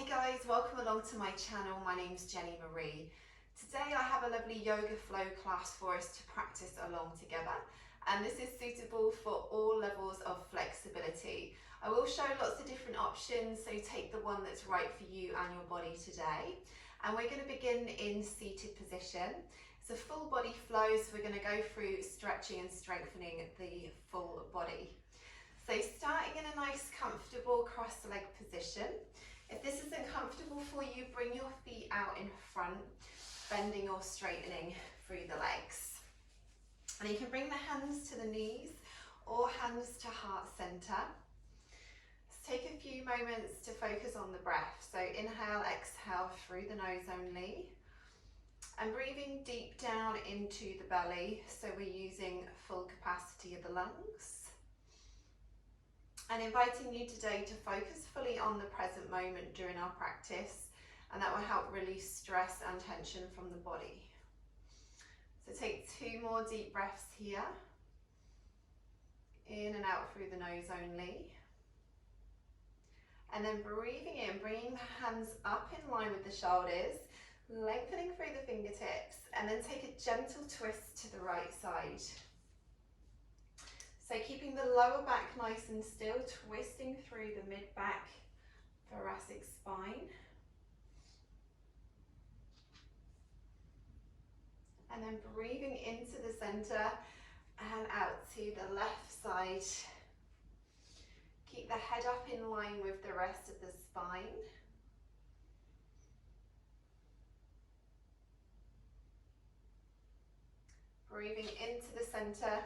guys, welcome along to my channel. My name's Jenny Marie. Today I have a lovely yoga flow class for us to practice along together, and this is suitable for all levels of flexibility. I will show lots of different options, so take the one that's right for you and your body today. And we're going to begin in seated position. It's a full body flow, so we're going to go through stretching and strengthening the full body. So starting in a nice comfortable cross-leg position. If this isn't comfortable for you, bring your feet out in front, bending or straightening through the legs. And you can bring the hands to the knees or hands to heart center. Let's take a few moments to focus on the breath. So inhale, exhale through the nose only. And breathing deep down into the belly, so we're using full capacity of the lungs. And inviting you today to focus fully on the present moment during our practice, and that will help release stress and tension from the body. So take 2 more deep breaths here. In and out through the nose only. And then breathing in, bringing the hands up in line with the shoulders, lengthening through the fingertips, and then take a gentle twist to the right side. So keeping the lower back nice and still, twisting through the mid-back thoracic spine. And then breathing into the center and out to the left side. Keep the head up in line with the rest of the spine. Breathing into the center.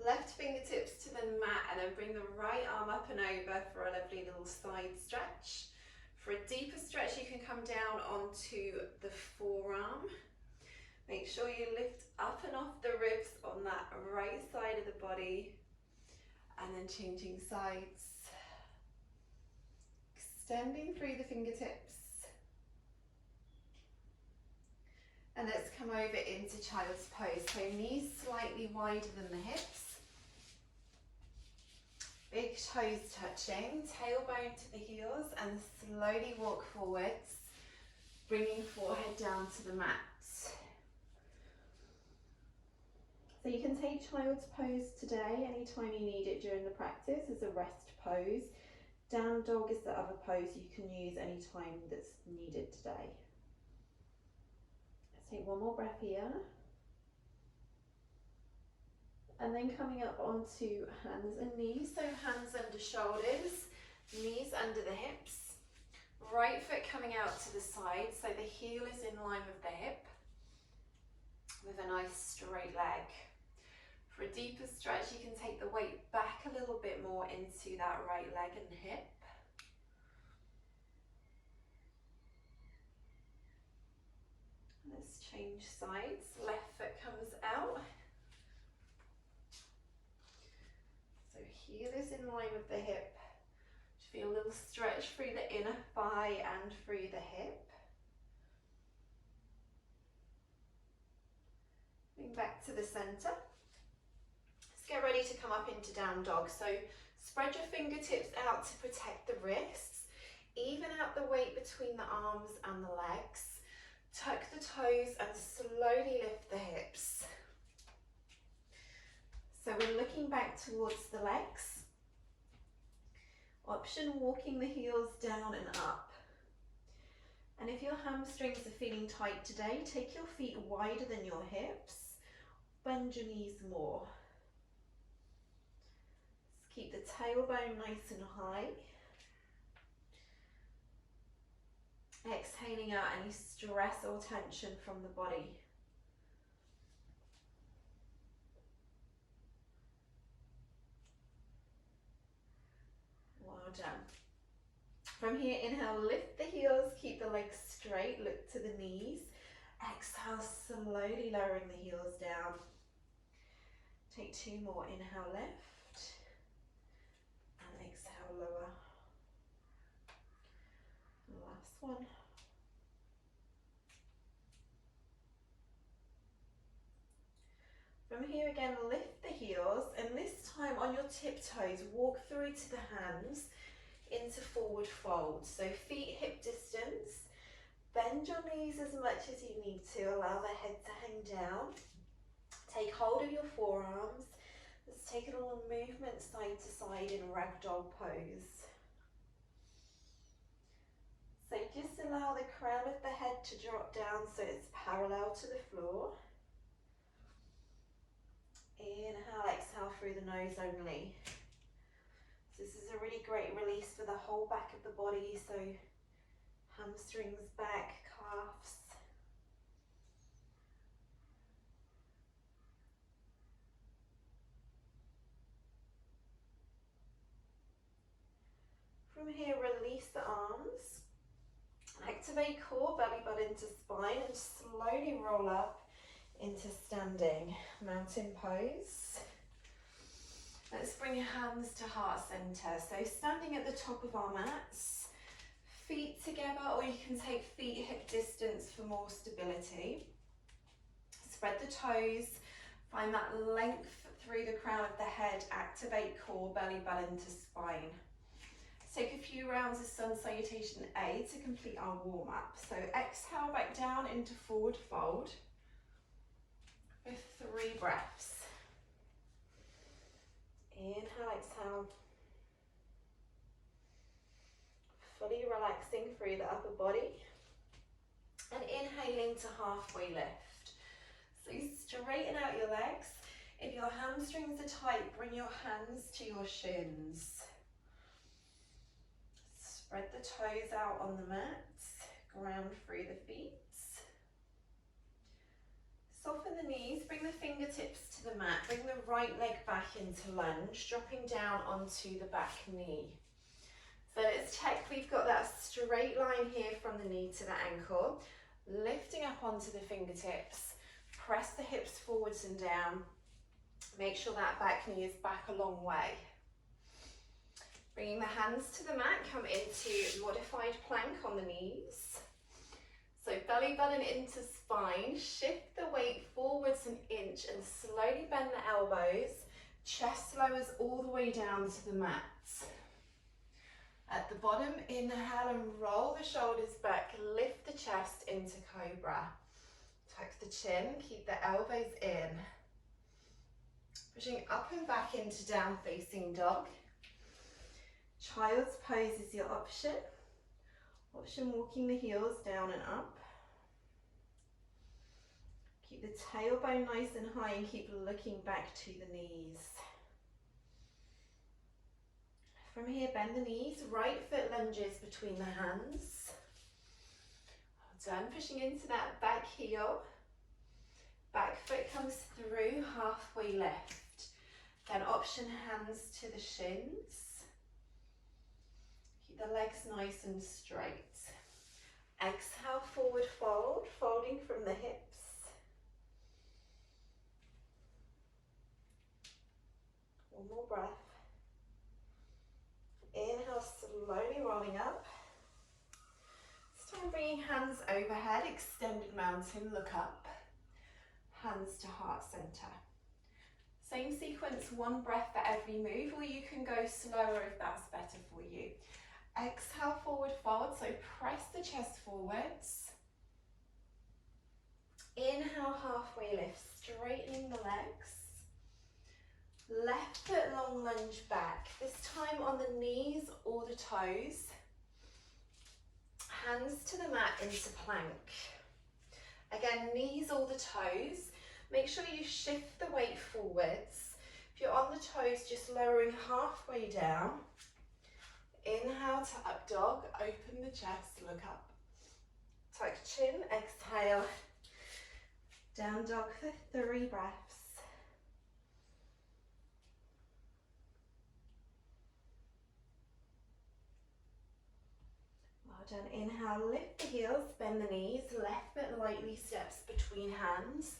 Left fingertips to the mat, and then bring the right arm up and over for a lovely little side stretch. For a deeper stretch, you can come down onto the forearm. Make sure you lift up and off the ribs on that right side of the body, and then changing sides. Extending through the fingertips. And let's come over into child's pose. So knees slightly wider than the hips. Big toes touching, tailbone to the heels, and slowly walk forwards, bringing forehead down to the mat. So you can take child's pose today, anytime you need it during the practice, as a rest pose. Down dog is the other pose you can use anytime that's needed today. Take one more breath here, and then coming up onto hands and knees. So hands under shoulders, knees under the hips, right foot coming out to the side, so the heel is in line with the hip, with a nice straight leg. For a deeper stretch, you can take the weight back a little bit more into that right leg and hip. Let's change sides. Left foot comes out. So heel is in line with the hip. Just feel a little stretch through the inner thigh and through the hip. Bring back to the center. Let's get ready to come up into down dog. So spread your fingertips out to protect the wrists. Even out the weight between the arms and the legs. Tuck the toes and slowly lift the hips. So we're looking back towards the legs. Option walking the heels down and up. And if your hamstrings are feeling tight today, take your feet wider than your hips. Bend your knees more. Let's keep the tailbone nice and high. Exhaling out any stress or tension from the body. Well done. From here, inhale, lift the heels, keep the legs straight, look to the knees. Exhale, slowly lowering the heels down. Take 2 more, inhale, lift. And exhale, lower. Last one. From here again, lift the heels, and this time on your tiptoes, walk through to the hands into forward fold. So feet knees as much as you need to. Allow the head to hang down. Take hold of your forearms. Let's take a little movement side to side in ragdoll pose. So just allow the crown of the head to drop down so it's parallel to the floor. Inhale, exhale through the nose only. So this is a really great release for the whole back of the body, so hamstrings, back, calves. From here, release the arms. Activate core, belly button to spine, and slowly roll up into standing mountain pose. Let's bring your hands to heart center. So standing at the top of our mats, feet together, or you can take feet hip distance for more stability. Spread the toes, find that length through the crown of the head, activate core, belly button to spine. Take a few rounds of sun salutation A to complete our warm up. So exhale back down into forward fold with 3 breaths. Inhale, exhale. Fully relaxing through the upper body. And inhaling to halfway lift. So straighten out your legs. If your hamstrings are tight, bring your hands to your shins. Spread the toes out on the mat, ground through the feet. Soften the knees, bring the fingertips to the mat, bring the right leg back into lunge, dropping down onto the back knee. So let's check we've got that straight line here from the knee to the ankle, lifting up onto the fingertips, press the hips forwards and down, make sure that back knee is back a long way. Bringing the hands to the mat, come into modified plank on the knees. So belly button into spine, shift the weight forwards an inch and slowly bend the elbows. Chest lowers all the way down to the mat. At the bottom, inhale and roll the shoulders back, lift the chest into cobra. Tuck the chin, keep the elbows in. Pushing up and back into down facing dog. Child's pose is your option. Option walking the heels down and up. Keep the tailbone nice and high and keep looking back to the knees. From here, bend the knees, right foot lunges between the hands. Well done, pushing into that back heel. Back foot comes through, halfway lift. Then option hands to the shins. Keep the legs nice and straight. Exhale, forward fold, folding from the hips. One more breath. Inhale, slowly rolling up. This time bringing hands overhead, extended mountain, look up. Hands to heart center. Same sequence, 1 breath for every move, or you can go slower if that's better for you. Exhale, forward fold, so press the chest forwards. Inhale, halfway lift, straightening the legs. Left foot long lunge back, this time on the knees or the toes. Hands to the mat into plank. Again, knees or the toes. Make sure you shift the weight forwards. If you're on the toes, just lowering halfway down. Inhale to up dog, open the chest, look up. Tuck chin, exhale. Down dog for 3 breaths. Well done, inhale, lift the heels, bend the knees, left foot lightly steps between hands,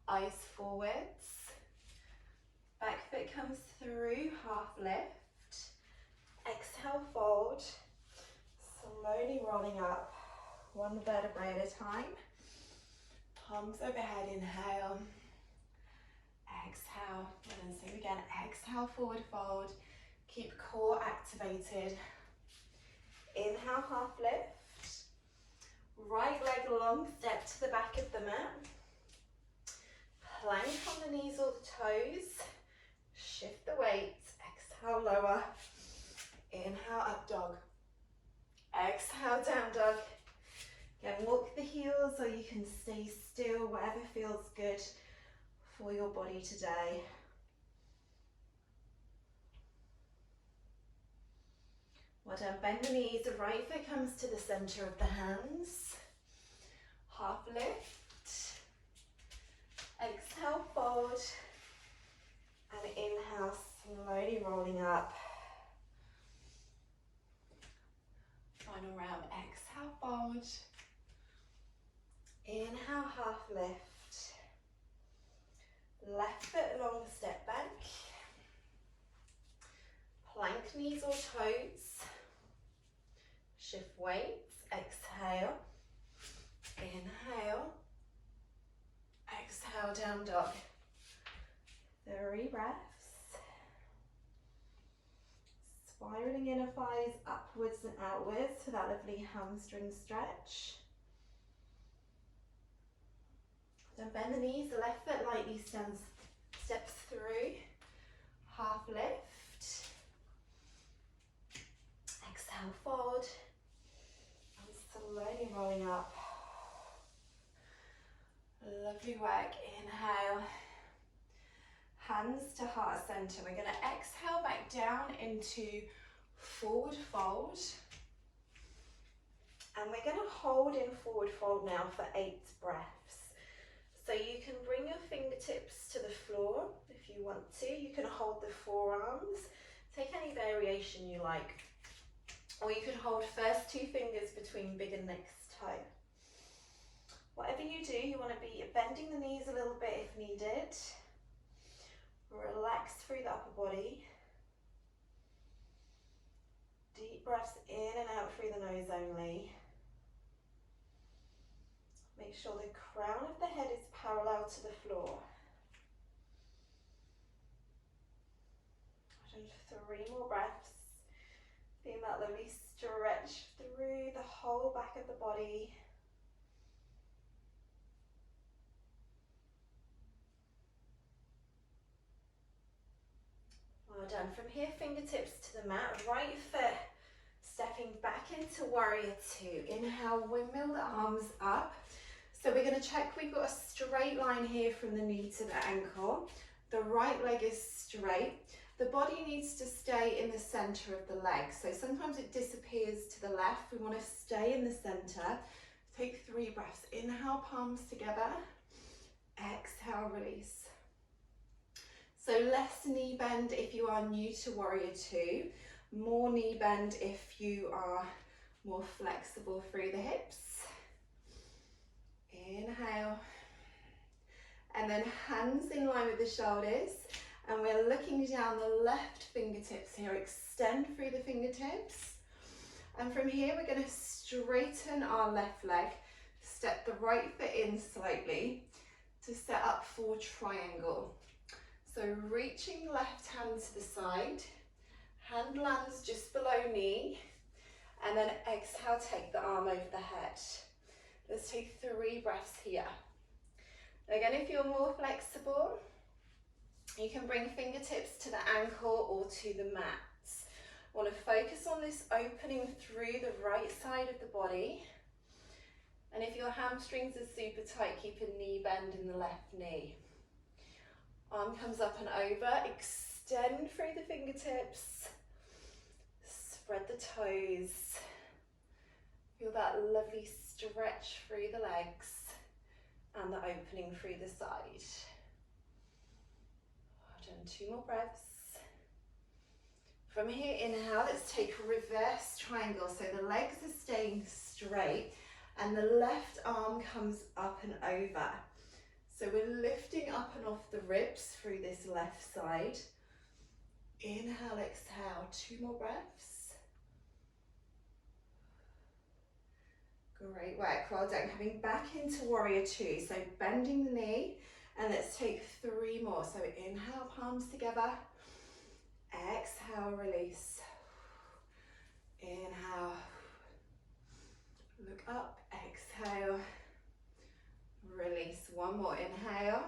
eyes forwards. Back foot comes through, half lift. Exhale, fold, slowly rolling up, 1 vertebrae at a time. Palms overhead, inhale. Exhale, and same again, exhale, forward fold. Keep core activated. Inhale, half lift. Right leg long step to the back of the mat. Plank on the knees or the toes. Shift the weight. Exhale, lower. Inhale, up dog. Exhale, down dog. Again, walk the heels or you can stay still, whatever feels good for your body today. Well done, bend the knees, the right foot comes to the center of the hands. Half lift. Exhale, fold. And inhale, slowly rolling up. Final round, exhale, fold. Inhale, half lift. Left foot long step back. Plank knees or toes. Shift weights, exhale. Inhale. Exhale, down dog. 3 breaths. Spiraling inner thighs upwards and outwards for that lovely hamstring stretch. Then bend the knees, the left foot lightly steps through. Half lift. Exhale, fold. And slowly rolling up. Lovely work. Inhale. Hands to heart center. We're going to exhale back down into forward fold. And we're going to hold in forward fold now for 8 breaths. So you can bring your fingertips to the floor if you want to. You can hold the forearms. Take any variation you like. Or you can hold first 2 fingers between big and next toe. Whatever you do, you want to be bending the knees a little bit if needed. Relax through the upper body. Deep breaths in and out through the nose only. Make sure the crown of the head is parallel to the floor. And 3 more breaths. Feel that lovely stretch through the whole back of the body. Well done. From here, fingertips to the mat. Right foot stepping back into warrior 2. Inhale, windmill the arms up. So we're going to check we've got a straight line here from the knee to the ankle. The right leg is straight. The body needs to stay in the center of the leg. So sometimes it disappears to the left. We want to stay in the center. Take 3 breaths. Inhale, palms together. Exhale, release. So less knee bend if you are new to warrior 2. More knee bend if you are more flexible through the hips. Inhale. And then hands in line with the shoulders. And we're looking down the left fingertips here. Extend through the fingertips. And from here, we're going to straighten our left leg. Step the right foot in slightly to set up for triangle. So reaching left hand to the side. Hand lands just below knee. And then exhale, take the arm over the head. Let's take 3 breaths here. Again, if you're more flexible, you can bring fingertips to the ankle or to the mat. Want to focus on this opening through the right side of the body. And if your hamstrings are super tight, keep a knee bend in the left knee. Arm comes up and over, extend through the fingertips. Spread the toes. Feel that lovely stretch through the legs and the opening through the side. Done 2 more breaths. From here, inhale, let's take a reverse triangle. So the legs are staying straight and the left arm comes up and over. So we're lifting up and off the ribs through this left side. Inhale, exhale, 2 more breaths. Great work, well done. Coming back into warrior 2. So bending the knee and let's take 3 more. So inhale, palms together. Exhale, release. Inhale. Look up, exhale. One more inhale.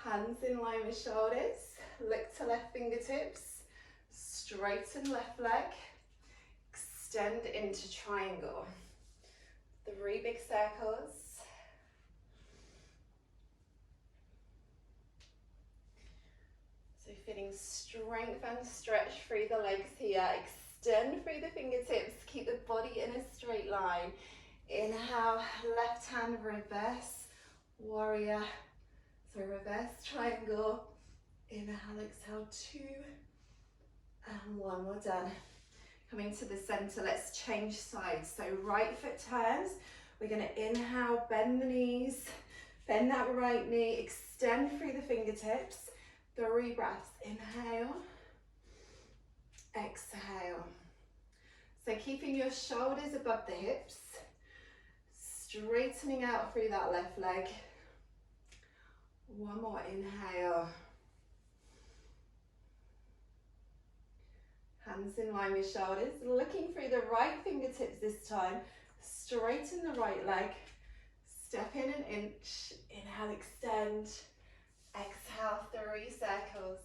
Hands in line with shoulders. Look to left fingertips. Straighten left leg. Extend into triangle. 3 big circles. So feeling strength and stretch through the legs here. Extend through the fingertips. Keep the body in a straight line. Inhale, left hand reverse warrior. So reverse triangle. Inhale, exhale, 2 and 1. We're done. Coming to the center, let's change sides. So right foot turns. We're going to inhale, bend the knees, bend that right knee, extend through the fingertips. 3 breaths. Inhale, exhale. So keeping your shoulders above the hips, straightening out through that left leg. 1 more inhale. Hands in line with shoulders, looking through the right fingertips this time. Straighten the right leg. Step in an inch. Inhale, extend. Exhale, 3 circles.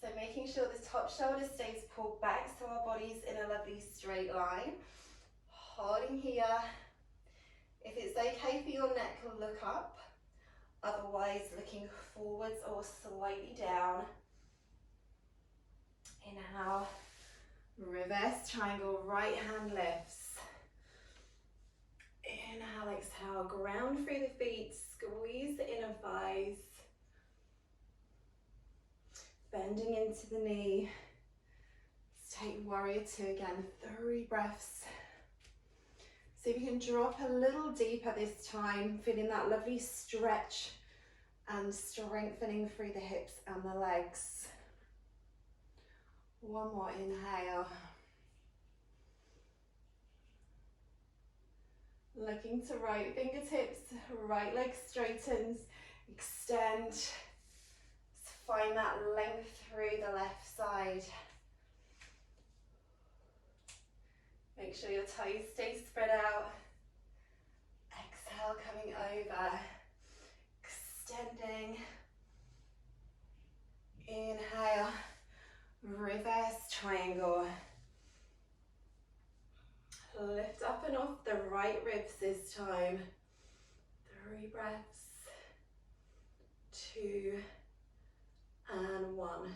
So making sure the top shoulder stays pulled back so our body's in a lovely straight line. Holding here. If it's okay for your neck, look up. Otherwise, looking forwards or slightly down. Inhale, reverse triangle, right hand lifts. Inhale, exhale, ground through the feet, squeeze the inner thighs. Bending into the knee. Let's take warrior 2 again, 3 breaths. See if you can drop a little deeper this time, feeling that lovely stretch and strengthening through the hips and the legs. 1 more inhale. Looking to right fingertips, right leg straightens, extend. Find that length through the left side. Make sure your toes stay spread out. Exhale, coming over. Extending. Inhale. Reverse triangle. Lift up and off the right ribs this time. 3 breaths. 2 and 1.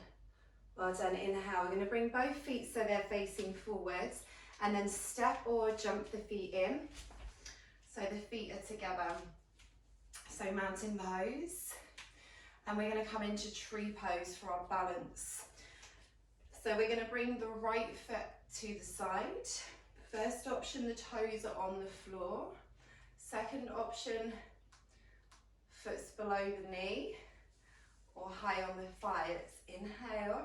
Well done. Inhale. We're going to bring both feet so they're facing forwards, and then step or jump the feet in so the feet are together. So mountain pose, and we're going to come into tree pose for our balance. So we're going to bring the right foot to the side. First option, the toes are on the floor. Second option, foot's below the knee or high on the thigh. Let's inhale.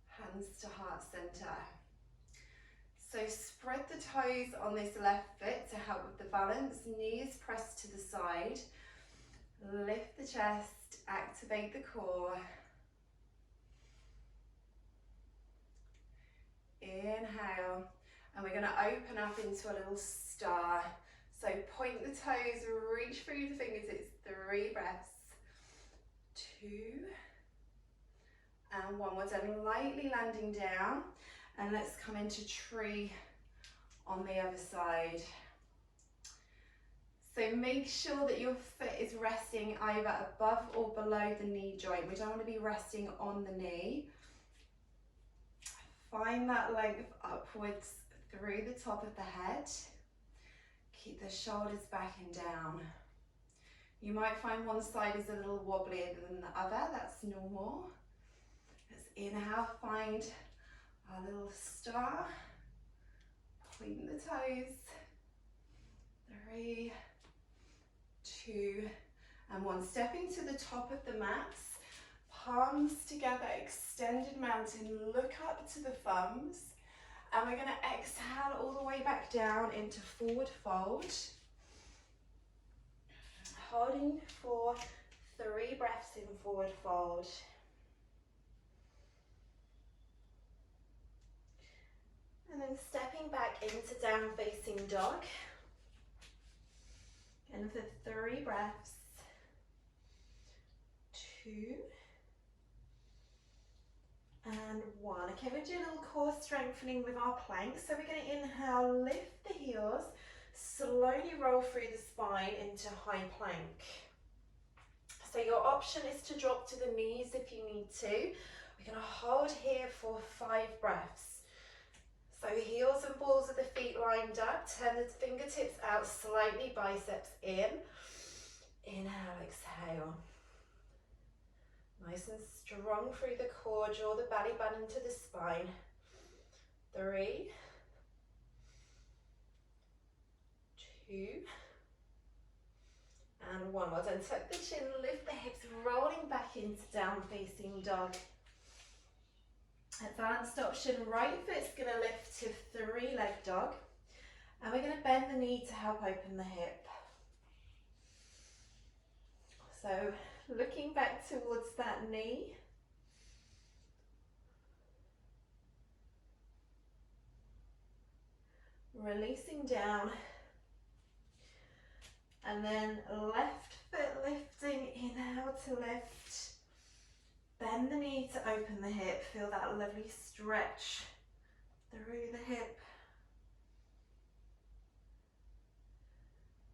Hands to heart center. So spread the toes on this left foot to help with the balance. Knees pressed to the side. Lift the chest, activate the core. Inhale, and we're going to open up into a little star. So point the toes, reach through the fingertips, 3 breaths. 2 and 1. We're done. Lightly landing down, and let's come into tree on the other side. So make sure that your foot is resting either above or below the knee joint. We don't want to be resting on the knee. Find that length upwards through the top of the head. Keep the shoulders back and down. You might find one side is a little wobblier than the other. That's normal. Let's inhale, find our little star. Point the toes. 3, 2, and 1. Stepping to the top of the mats. Palms together, extended mountain, look up to the thumbs, and we're going to exhale all the way back down into forward fold. Holding for 3 breaths in forward fold. And then stepping back into down facing dog. And for 3 breaths. 2. And 1. Okay, we're doing a little core strengthening with our planks. So we're going to inhale, lift the heels, slowly roll through the spine into high plank. So your option is to drop to the knees if you need to. We're going to hold here for 5 breaths. So heels and balls of the feet lined up. Turn the fingertips out slightly, biceps in. Inhale, exhale. Nice and strong through the core. Draw the belly button into the spine. 3. 2. And 1. Well done. Tuck the chin, lift the hips, rolling back into down facing dog. Advanced option, right foot's going to lift to 3-leg dog. And we're going to bend the knee to help open the hip. So looking back towards that knee. Releasing down. And then left foot lifting, inhale to lift. Bend the knee to open the hip. Feel that lovely stretch through the hip.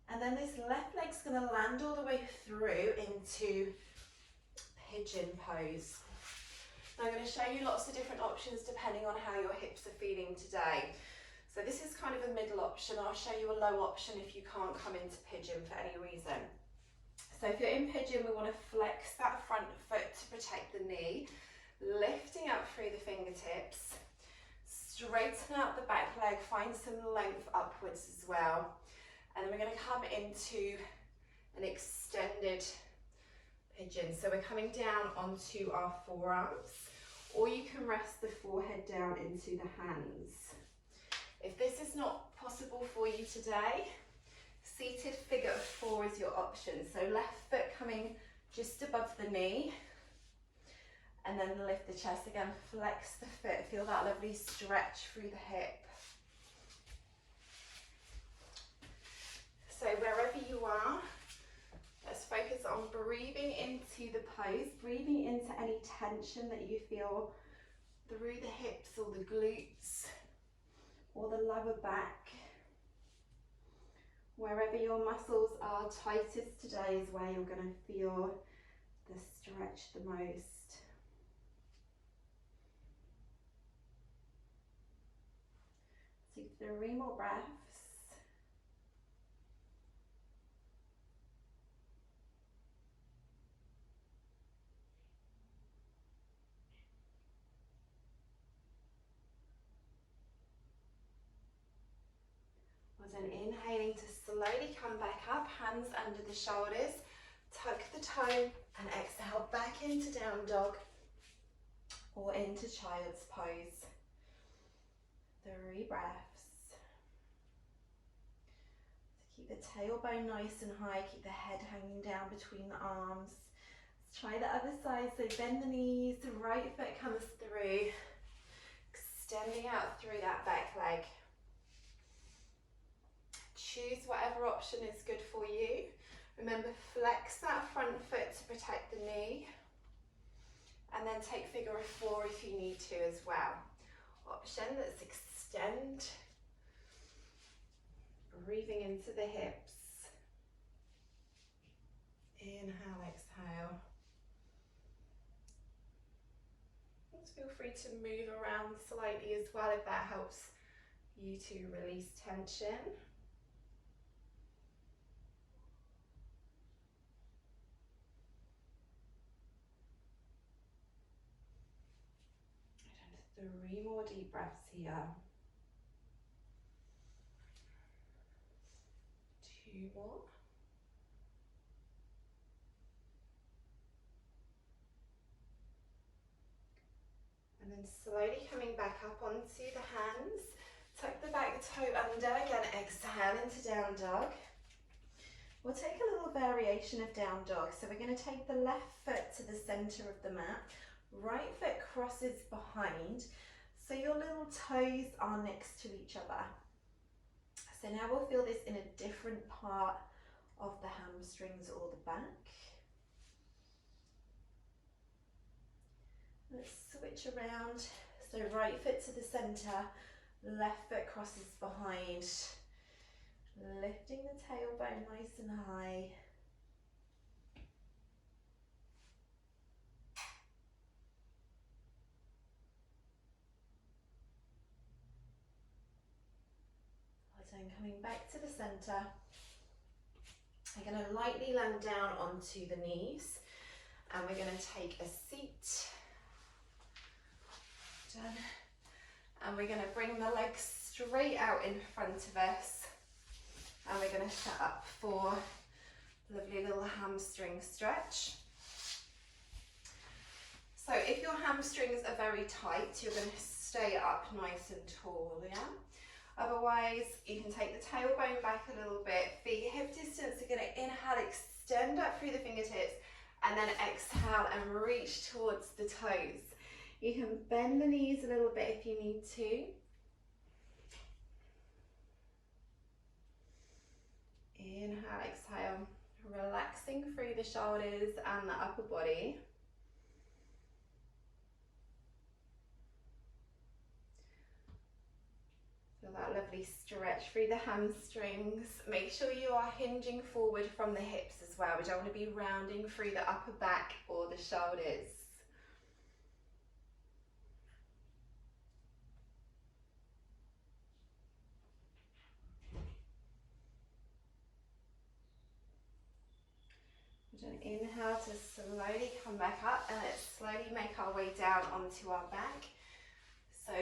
And then this left leg's going to land all the way through into Pigeon Pose. Now I'm going to show you lots of different options depending on how your hips are feeling today. So this is kind of a middle option. I'll show you a low option if you can't come into Pigeon for any reason. So if you're in Pigeon, we want to flex that front foot to protect the knee, lifting up through the fingertips, straighten out the back leg, find some length upwards as well. And then we're going to come into an extended pigeon. So we're coming down onto our forearms, or you can rest the forehead down into the hands. If this is not possible for you today, seated figure of 4 is your option. So left foot coming just above the knee, and then lift the chest again, flex the foot, feel that lovely stretch through the hip. So wherever you are, let's focus on breathing into the pose, breathing into any tension that you feel through the hips or the glutes or the lower back. Wherever your muscles are tightest today is where you're going to feel the stretch the most. Take 3 more breaths. And inhaling to slowly come back up, hands under the shoulders, tuck the toe and exhale back into down dog or into child's pose. 3 breaths. So keep the tailbone nice and high, keep the head hanging down between the arms. Let's try the other side, so bend the knees, the right foot comes through, extending out through that back leg. Choose whatever option is good for you. Remember, flex that front foot to protect the knee, and then take figure of 4 if you need to as well. Option, let's extend, breathing into the hips. Inhale, exhale. Just feel free to move around slightly as well if that helps you to release tension. And 3 more deep breaths here. 2 more. And then slowly coming back up onto the hands. Tuck the back toe under, again exhale into down dog. We'll take a little variation of down dog. So we're going to take the left foot to the center of the mat. Right foot crosses behind. So your little toes are next to each other. So now we'll feel this in a different part of the hamstrings or the back. Let's switch around. So right foot to the centre, left foot crosses behind. Lifting the tailbone nice and high. Then coming back to the centre. We're going to lightly land down onto the knees and we're going to take a seat. Done. And we're going to bring the legs straight out in front of us and we're going to set up for a lovely little hamstring stretch. So if your hamstrings are very tight, you're going to stay up nice and tall, yeah? Otherwise, you can take the tailbone back a little bit, feet hip distance. You're going to inhale, extend up through the fingertips, and then exhale and reach towards the toes. You can bend the knees a little bit if you need to. Inhale, exhale, relaxing through the shoulders and the upper body. Feel that lovely stretch through the hamstrings. Make sure you are hinging forward from the hips as well. We don't want to be rounding through the upper back or the shoulders. Inhale to slowly come back up and let's slowly make our way down onto our back. So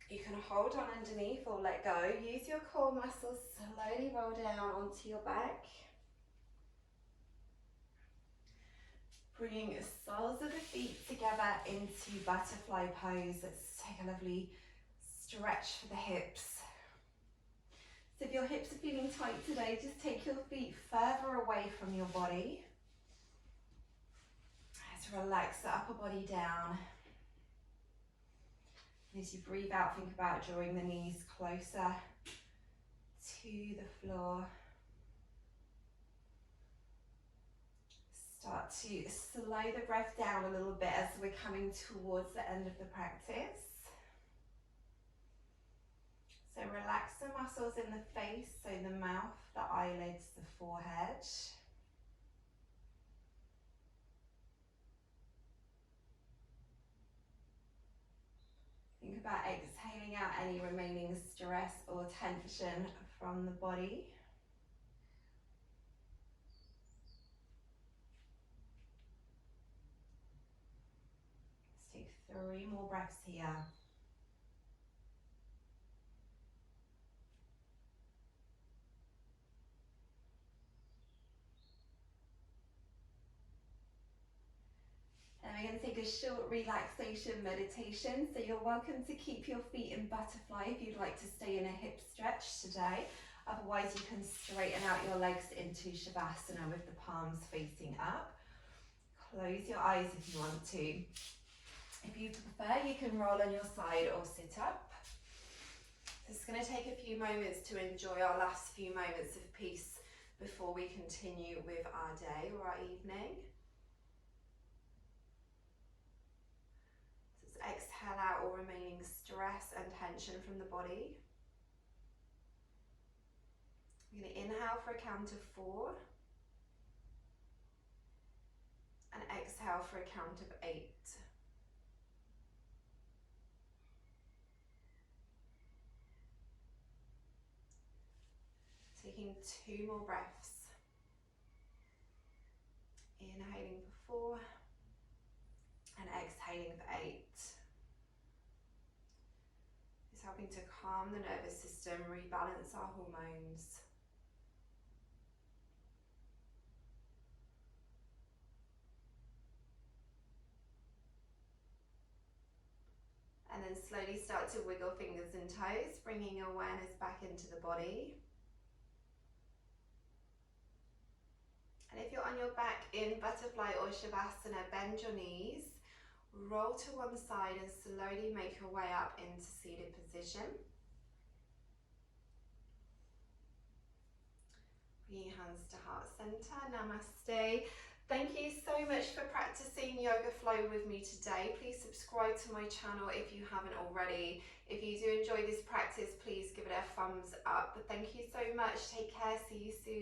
you can hold on underneath or let go. Use your core muscles, slowly roll down onto your back. Bring the soles of the feet together into butterfly pose. Let's take a lovely stretch for the hips. So if your hips are feeling tight today, just take your feet further away from your body. Let's relax the upper body down. As you breathe out, think about drawing the knees closer to the floor. Start to slow the breath down a little bit as we're coming towards the end of the practice. So relax the muscles in the face, so the mouth, the eyelids, the forehead. Think about exhaling out any remaining stress or tension from the body. Let's take 3 more breaths here. And we're going to take a short relaxation meditation. So you're welcome to keep your feet in butterfly if you'd like to stay in a hip stretch today. Otherwise, you can straighten out your legs into Shavasana with the palms facing up. Close your eyes if you want to. If you prefer, you can roll on your side or sit up. It's going to take a few moments to enjoy our last few moments of peace before we continue with our day or our evening. Exhale out all remaining stress and tension from the body. We're going to inhale for a count of 4 and exhale for a count of 8. Taking 2 more breaths. Inhaling for 4 and exhaling for 8. It's helping to calm the nervous system, rebalance our hormones. And then slowly start to wiggle fingers and toes, bringing awareness back into the body. And if you're on your back in butterfly or Shavasana, bend your knees. Roll to one side and slowly make your way up into seated position. Bring your hands to heart center. Namaste. Thank you so much for practicing yoga flow with me today. Please subscribe to my channel if you haven't already. If you do enjoy this practice, please give it a thumbs up. But thank you so much. Take care. See you soon.